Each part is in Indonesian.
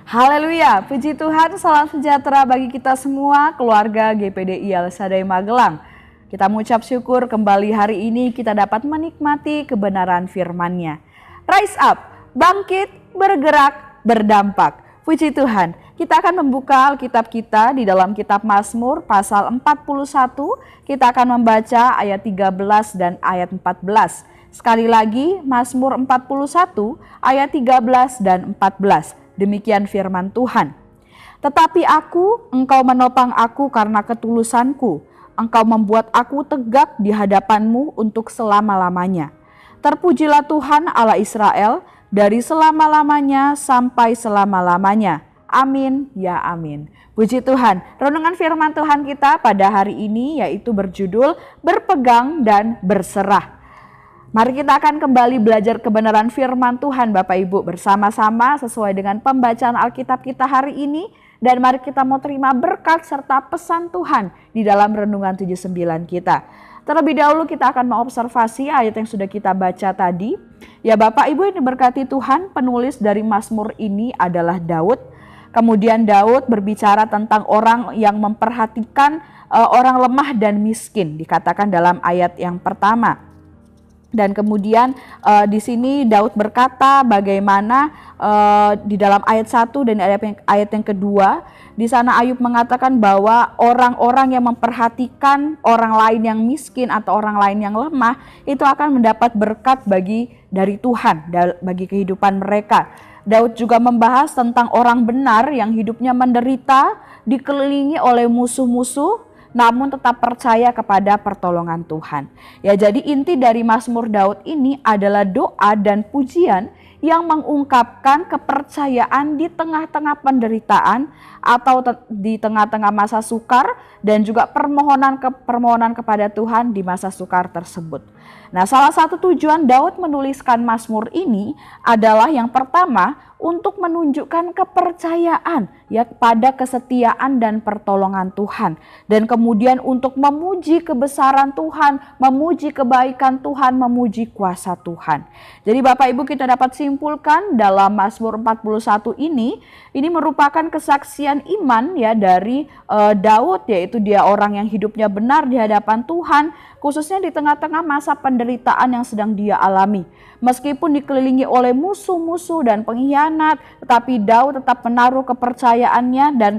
Haleluya, puji Tuhan, salam sejahtera bagi kita semua, keluarga GPDI Al-Sadai Magelang. Kita mengucap syukur kembali hari ini kita dapat menikmati kebenaran firman-Nya. Rise up, bangkit, bergerak, berdampak. Puji Tuhan, kita akan membuka Alkitab kita di dalam kitab Mazmur pasal 41. Kita akan membaca ayat 13 dan ayat 14. Sekali lagi, Mazmur 41 ayat 13 dan 14. Demikian firman Tuhan. Tetapi engkau menopang aku karena ketulusanku. Engkau membuat aku tegak di hadapanmu untuk selama-lamanya. Terpujilah Tuhan Allah Israel dari selama-lamanya sampai selama-lamanya. Amin, ya amin. Puji Tuhan, renungan firman Tuhan kita pada hari ini yaitu berjudul Berpegang dan Berserah. Mari kita akan kembali belajar kebenaran firman Tuhan Bapak Ibu bersama-sama sesuai dengan pembacaan Alkitab kita hari ini. Dan mari kita mau terima berkat serta pesan Tuhan di dalam renungan 79 kita. Terlebih dahulu kita akan mengobservasi ayat yang sudah kita baca tadi. Ya Bapak Ibu yang diberkati Tuhan, penulis dari Mazmur ini adalah Daud. Kemudian Daud berbicara tentang orang yang memperhatikan orang lemah dan miskin, dikatakan dalam ayat yang pertama. Dan kemudian di sini Daud berkata bagaimana di dalam ayat 1 dan ayat yang kedua, di sana Ayub mengatakan bahwa orang-orang yang memperhatikan orang lain yang miskin atau orang lain yang lemah itu akan mendapat berkat dari Tuhan bagi kehidupan mereka. Daud juga membahas tentang orang benar yang hidupnya menderita, dikelilingi oleh musuh-musuh, namun tetap percaya kepada pertolongan Tuhan. Ya, jadi inti dari Mazmur Daud ini adalah doa dan pujian yang mengungkapkan kepercayaan di tengah-tengah penderitaan atau di tengah-tengah masa sukar, dan juga permohonan kepada Tuhan di masa sukar tersebut. Nah, salah satu tujuan Daud menuliskan Mazmur ini adalah yang pertama untuk menunjukkan kepercayaan ya pada kesetiaan dan pertolongan Tuhan, dan kemudian untuk memuji kebesaran Tuhan, memuji kebaikan Tuhan, memuji kuasa Tuhan. Jadi Bapak Ibu, kita dapat simpulkan dalam Mazmur 41 ini merupakan kesaksian iman ya dari Daud, yaitu dia orang yang hidupnya benar di hadapan Tuhan, khususnya di tengah-tengah masa penderitaan yang sedang dia alami. Meskipun dikelilingi oleh musuh-musuh dan pengkhianat, tetapi Daud tetap menaruh kepercayaannya dan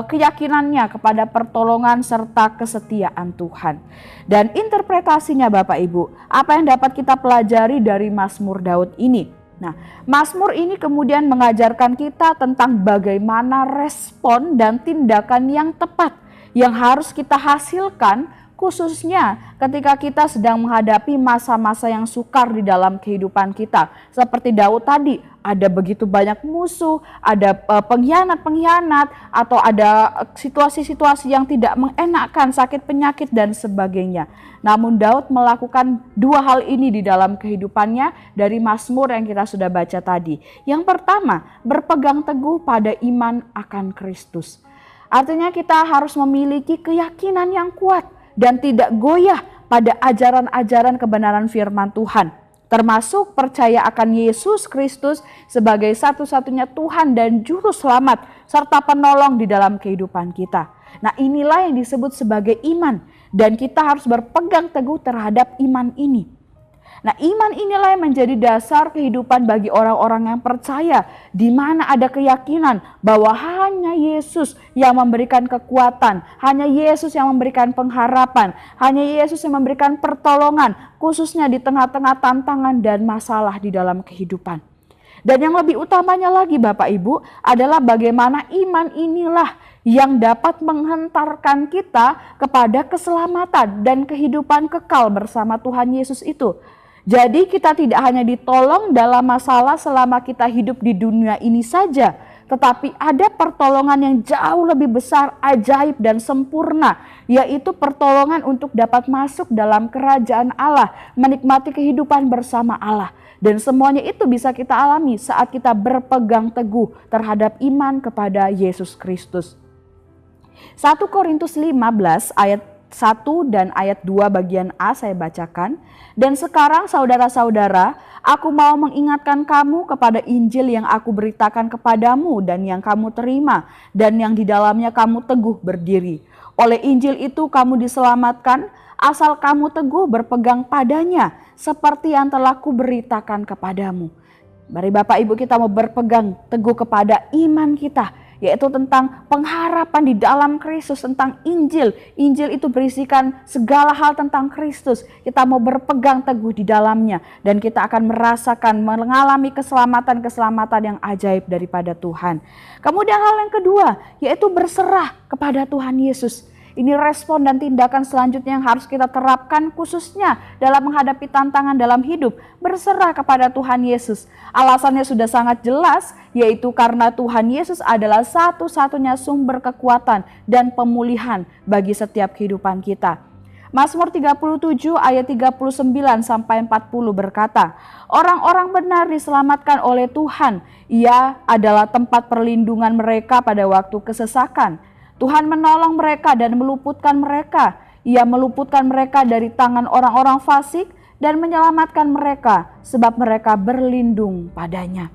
keyakinannya kepada pertolongan serta kesetiaan Tuhan. Dan interpretasinya Bapak Ibu, apa yang dapat kita pelajari dari Mazmur Daud ini? Nah, Mazmur ini kemudian mengajarkan kita tentang bagaimana respon dan tindakan yang tepat yang harus kita hasilkan, khususnya ketika kita sedang menghadapi masa-masa yang sukar di dalam kehidupan kita. Seperti Daud tadi, ada begitu banyak musuh, ada pengkhianat-pengkhianat, atau ada situasi-situasi yang tidak mengenakan, sakit penyakit dan sebagainya. Namun Daud melakukan dua hal ini di dalam kehidupannya dari Mazmur yang kita sudah baca tadi. Yang pertama, berpegang teguh pada iman akan Kristus. Artinya kita harus memiliki keyakinan yang kuat dan tidak goyah pada ajaran-ajaran kebenaran firman Tuhan, termasuk percaya akan Yesus Kristus sebagai satu-satunya Tuhan dan Juru Selamat serta penolong di dalam kehidupan kita. Nah, inilah yang disebut sebagai iman, dan kita harus berpegang teguh terhadap iman ini. Nah, iman inilah yang menjadi dasar kehidupan bagi orang-orang yang percaya, di mana ada keyakinan bahwa hanya Yesus yang memberikan kekuatan, hanya Yesus yang memberikan pengharapan, hanya Yesus yang memberikan pertolongan, khususnya di tengah-tengah tantangan dan masalah di dalam kehidupan. Dan yang lebih utamanya lagi Bapak Ibu adalah bagaimana iman inilah yang dapat menghantarkan kita kepada keselamatan dan kehidupan kekal bersama Tuhan Yesus itu. Jadi kita tidak hanya ditolong dalam masalah selama kita hidup di dunia ini saja, tetapi ada pertolongan yang jauh lebih besar, ajaib dan sempurna, yaitu pertolongan untuk dapat masuk dalam kerajaan Allah, menikmati kehidupan bersama Allah. Dan semuanya itu bisa kita alami saat kita berpegang teguh terhadap iman kepada Yesus Kristus. 1 Korintus 15 ayat 1 dan ayat 2 bagian A saya bacakan. Dan sekarang saudara-saudara, aku mau mengingatkan kamu kepada Injil yang aku beritakan kepadamu dan yang kamu terima dan yang di dalamnya kamu teguh berdiri. Oleh Injil itu kamu diselamatkan asal kamu teguh berpegang padanya seperti yang telah kuberitakan kepadamu. Mari Bapak Ibu kita mau berpegang teguh kepada iman kita, yaitu tentang pengharapan di dalam Kristus, tentang Injil. Injil itu berisikan segala hal tentang Kristus. Kita mau berpegang teguh di dalamnya dan kita akan merasakan, mengalami keselamatan-keselamatan yang ajaib daripada Tuhan. Kemudian hal yang kedua, yaitu berserah kepada Tuhan Yesus. Ini respon dan tindakan selanjutnya yang harus kita terapkan khususnya dalam menghadapi tantangan dalam hidup. Berserah kepada Tuhan Yesus. Alasannya sudah sangat jelas, yaitu karena Tuhan Yesus adalah satu-satunya sumber kekuatan dan pemulihan bagi setiap kehidupan kita. Mazmur 37 ayat 39 sampai 40 berkata, orang-orang benar diselamatkan oleh Tuhan. Ia adalah tempat perlindungan mereka pada waktu kesesakan. Tuhan menolong mereka dan meluputkan mereka. Ia meluputkan mereka dari tangan orang-orang fasik dan menyelamatkan mereka sebab mereka berlindung padanya.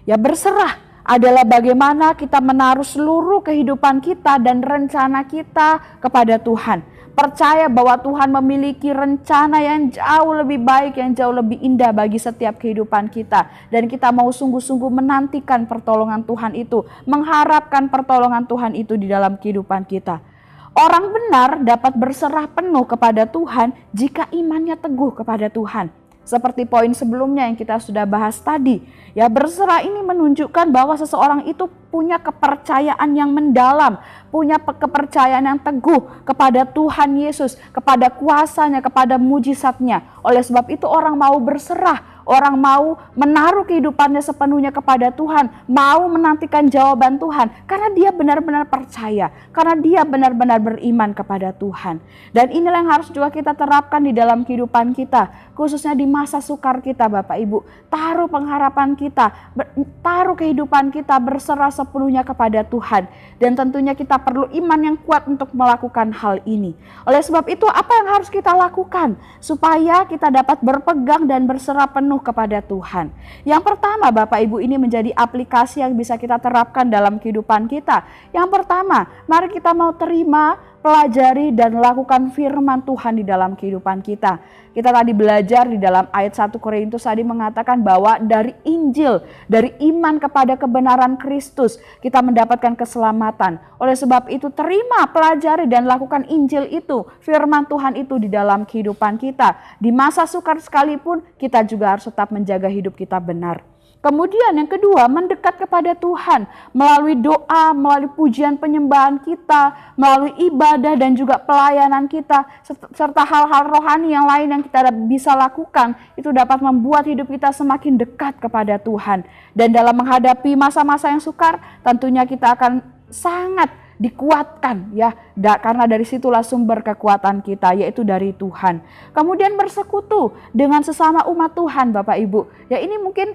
Ya, berserah adalah bagaimana kita menaruh seluruh kehidupan kita dan rencana kita kepada Tuhan. Percaya bahwa Tuhan memiliki rencana yang jauh lebih baik, yang jauh lebih indah bagi setiap kehidupan kita. Dan kita mau sungguh-sungguh menantikan pertolongan Tuhan itu, mengharapkan pertolongan Tuhan itu di dalam kehidupan kita. Orang benar dapat berserah penuh kepada Tuhan jika imannya teguh kepada Tuhan. Seperti poin sebelumnya yang kita sudah bahas tadi. Ya, berserah ini menunjukkan bahwa seseorang itu punya kepercayaan yang mendalam, punya kepercayaan yang teguh kepada Tuhan Yesus, kepada kuasanya, kepada mujizatnya. Oleh sebab itu orang mau berserah, orang mau menaruh kehidupannya sepenuhnya kepada Tuhan, mau menantikan jawaban Tuhan, karena dia benar-benar percaya, karena dia benar-benar beriman kepada Tuhan. Dan inilah yang harus juga kita terapkan di dalam kehidupan kita, khususnya di masa sukar kita Bapak Ibu. Taruh pengharapan kita, taruh kehidupan kita, berserah sepenuhnya kepada Tuhan. Dan tentunya kita perlu iman yang kuat untuk melakukan hal ini. Oleh sebab itu apa yang harus kita lakukan supaya kita dapat berpegang dan berserah penuh kepada Tuhan? Yang pertama Bapak Ibu, ini menjadi aplikasi yang bisa kita terapkan dalam kehidupan kita. Yang pertama, mari kita mau terima, pelajari dan lakukan firman Tuhan di dalam kehidupan kita. Kita tadi belajar di dalam ayat 1 Korintus tadi mengatakan bahwa dari Injil, dari iman kepada kebenaran Kristus, kita mendapatkan keselamatan. Oleh sebab itu terima, pelajari dan lakukan Injil itu, firman Tuhan itu di dalam kehidupan kita. Di masa sukar sekalipun kita juga harus tetap menjaga hidup kita benar. Kemudian yang kedua, mendekat kepada Tuhan melalui doa, melalui pujian penyembahan kita, melalui ibadah dan juga pelayanan kita, serta hal-hal rohani yang lain yang kita bisa lakukan, itu dapat membuat hidup kita semakin dekat kepada Tuhan. Dan dalam menghadapi masa-masa yang sukar, tentunya kita akan sangat dikuatkan ya, karena dari situlah sumber kekuatan kita, yaitu dari Tuhan. Kemudian bersekutu dengan sesama umat Tuhan Bapak Ibu. Ya, ini mungkin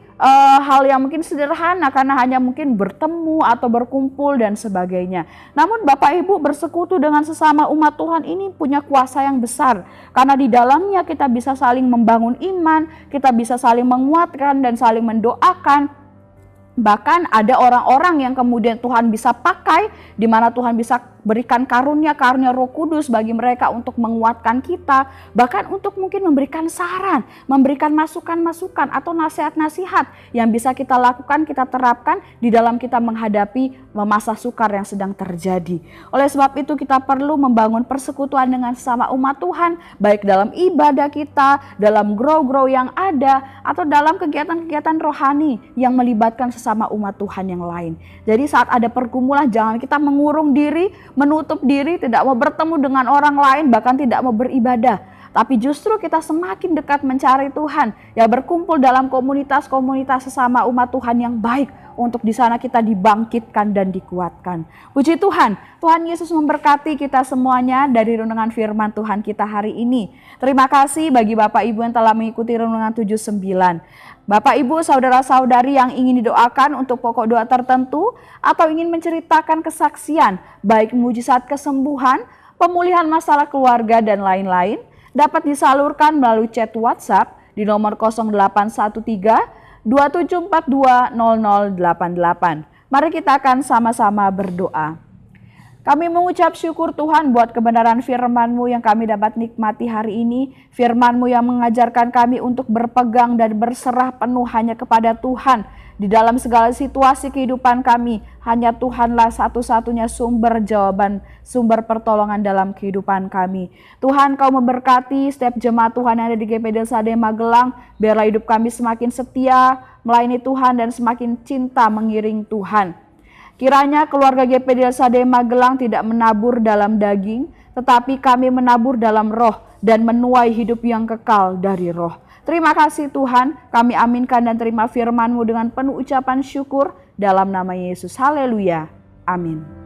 hal yang mungkin sederhana karena hanya mungkin bertemu atau berkumpul dan sebagainya. Namun Bapak Ibu, bersekutu dengan sesama umat Tuhan ini punya kuasa yang besar. Karena di dalamnya kita bisa saling membangun iman, kita bisa saling menguatkan dan saling mendoakan. Bahkan ada orang-orang yang kemudian Tuhan bisa pakai, di mana Tuhan bisa berikan karunia Roh Kudus bagi mereka untuk menguatkan kita, bahkan untuk mungkin memberikan saran, memberikan masukan-masukan atau nasihat-nasihat yang bisa kita lakukan, kita terapkan di dalam kita menghadapi masa sukar yang sedang terjadi. Oleh sebab itu kita perlu membangun persekutuan dengan sesama umat Tuhan, baik dalam ibadah kita, dalam grow-grow yang ada, atau dalam kegiatan-kegiatan rohani yang melibatkan sesama umat Tuhan yang lain. Jadi saat ada pergumulan, jangan kita mengurung diri, menutup diri, tidak mau bertemu dengan orang lain, bahkan tidak mau beribadah. Tapi justru kita semakin dekat mencari Tuhan, ya berkumpul dalam komunitas-komunitas sesama umat Tuhan yang baik, untuk di sana kita dibangkitkan dan dikuatkan. Puji Tuhan, Tuhan Yesus memberkati kita semuanya dari renungan firman Tuhan kita hari ini. Terima kasih bagi Bapak Ibu yang telah mengikuti renungan 79. Bapak Ibu, saudara-saudari yang ingin didoakan untuk pokok doa tertentu atau ingin menceritakan kesaksian, baik mujizat kesembuhan pemulihan masalah keluarga, dan lain-lain dapat disalurkan melalui chat WhatsApp di nomor 0813 2742 0088. Mari kita akan sama-sama berdoa. Kami mengucap syukur Tuhan buat kebenaran firman-Mu yang kami dapat nikmati hari ini. Firman-Mu yang mengajarkan kami untuk berpegang dan berserah penuh hanya kepada Tuhan. Di dalam segala situasi kehidupan kami, hanya Tuhanlah satu-satunya sumber jawaban, sumber pertolongan dalam kehidupan kami. Tuhan, Kau memberkati setiap jemaat Tuhan yang ada di GPD Sadai Magelang. Biarlah hidup kami semakin setia, melayani Tuhan dan semakin cinta mengiring Tuhan. Kiranya keluarga GPD Sadai Magelang tidak menabur dalam daging, tetapi kami menabur dalam roh dan menuai hidup yang kekal dari roh. Terima kasih Tuhan, kami aminkan dan terima firman-Mu dengan penuh ucapan syukur dalam nama Yesus. Haleluya. Amin.